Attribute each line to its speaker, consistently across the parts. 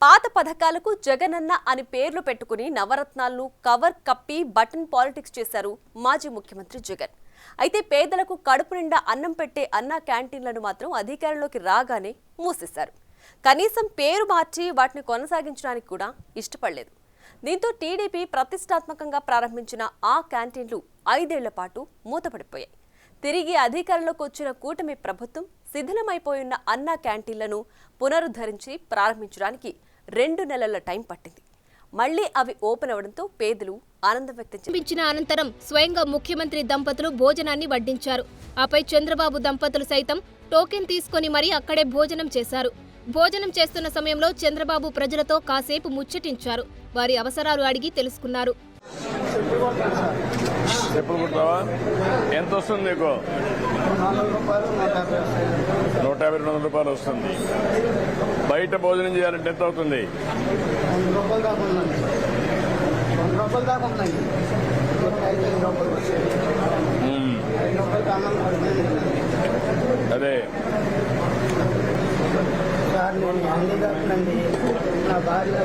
Speaker 1: పాత పథకాలకు జగనన్న అని పేర్లు పెట్టుకుని నవరత్నాలను కవర్ కప్పి బటన్ పాలిటిక్స్ చేశారు మాజీ ముఖ్యమంత్రి జగన్. అయితే పేదలకు కడుపు నిండా అన్నం పెట్టే అన్నా క్యాంటీన్లను మాత్రం అధికారంలోకి రాగానే మూసేశారు. కనీసం పేరు మార్చి వాటిని కొనసాగించడానికి కూడా ఇష్టపడలేదు. దీంతో టీడీపీ ప్రతిష్టాత్మకంగా ప్రారంభించిన ఆ క్యాంటీన్లు 5 ఏళ్ల పాటు మూతపడిపోయాయి. తిరిగి అధికారంలోకి వచ్చిన కూటమి ప్రభుత్వం శిథిలమైపోయిన అన్నా క్యాంటీన్లను పునరుద్ధరించి ప్రారంభించడానికి 2 నెలల టైం పట్టింది. మళ్లీ అవి ఓపెన్ అవడంతో పేదలు ఆనందం వ్యక్తం చేశారు.
Speaker 2: అనంతరం స్వయంగా ముఖ్యమంత్రి దంపతులు భోజనాన్ని వడ్డించారు. ఆపై చంద్రబాబు దంపతులు సైతం టోకెన్ తీసుకుని మరీ అక్కడే భోజనం చేశారు. భోజనం చేస్తున్న సమయంలో చంద్రబాబు ప్రజలతో కాసేపు ముచ్చటించారు. వారి అవసరాలు అడిగి తెలుసుకున్నారు.
Speaker 3: ఎంత వస్తుంది నీకు? 150-200 రూపాయలు వస్తుంది. బయట భోజనం చేయాలంటే ఎంత అవుతుంది? అదే
Speaker 4: సార్, నేను హ్యాండిక్యాప్నండి. నా భార్య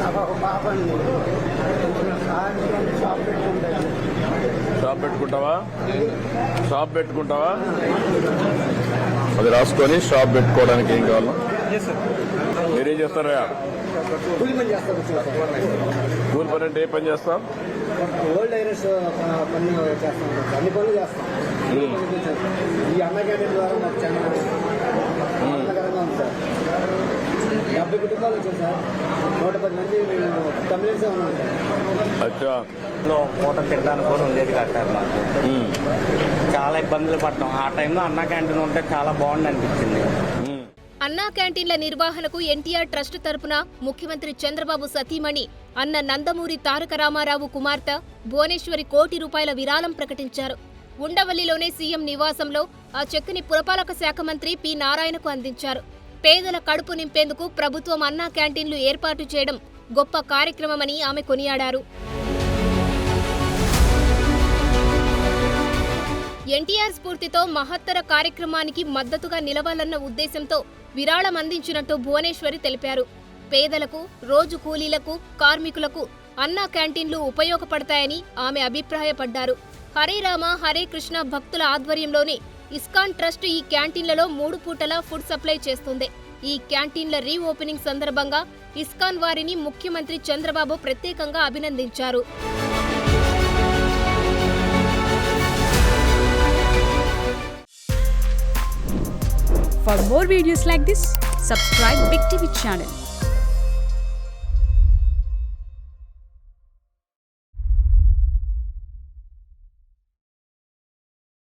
Speaker 4: నాకు ఒక పాప అండి.
Speaker 3: షాప్ పెట్టుకుంటావా? అది రాసుకొని షాప్ పెట్టుకోవడానికి ఏం కావాలా? మీరేం చేస్తారా? కూలి పని అంటే ఏ పని చేస్తాం?
Speaker 4: ఓల్డ్ ఐరస్ పని చేస్తాం. అన్ని పనులు చేస్తాం. ఈ అన్న క్యాంటీన్ ద్వారా మాకు చాలా ఆనందకరంగా ఉంది సార్. 70 కుటుంబాలు వచ్చాయి సార్. 110 మంది మేము కంప్లైంట్స్ ఉన్నాం సార్.
Speaker 5: పూట తినడానికి కూడా ఉండేది కాదు సార్. మాకు చాలా ఇబ్బందులు పడ్డాం. ఆ టైంలో అన్నా క్యాంటీన్ ఉంటే చాలా బాగుంది అనిపించింది.
Speaker 2: అన్నా క్యాంటీన్ల నిర్వహణకు ఎన్టీఆర్ ట్రస్ట్ తరపున ముఖ్యమంత్రి చంద్రబాబు సతీమణి అన్న నందమూరి తారక రామారావు కుమార్తె భువనేశ్వరి ₹1 కోటి విరాళం ప్రకటించారు. ఉండవల్లిలోనే సీఎం నివాసంలో ఆ చెక్కుని పురపాలక శాఖ మంత్రి పి నారాయణకు అందించారు. పేదల కడుపు నింపేందుకు ప్రభుత్వం అన్నా క్యాంటీన్లు ఏర్పాటు చేయడం గొప్ప కార్యక్రమమని ఆమె కొనియాడారు. ఎన్టీఆర్ స్ఫూర్తితో మహత్తర కార్యక్రమానికి మద్దతుగా నిలవాలన్న ఉద్దేశంతో విరాళం అందించినట్టు భువనేశ్వరి తెలిపారు. పేదలకు, రోజు కూలీలకు, కార్మికులకు అన్నా క్యాంటీన్లు ఉపయోగపడతాయని ఆమె అభిప్రాయపడ్డారు. హరే రామ హరే కృష్ణ భక్తుల ఆధ్వర్యంలోనే ఇస్కాన్ ట్రస్ట్ ఈ క్యాంటీన్లలో 3 పూటలా ఫుడ్ సప్లై చేస్తుంది. ఈ క్యాంటీన్ల రీఓపెనింగ్ సందర్భంగా ఇస్కాన్ వారిని ముఖ్యమంత్రి చంద్రబాబు ప్రత్యేకంగా అభినందించారు.
Speaker 6: For more videos like this, subscribe Big TV channel.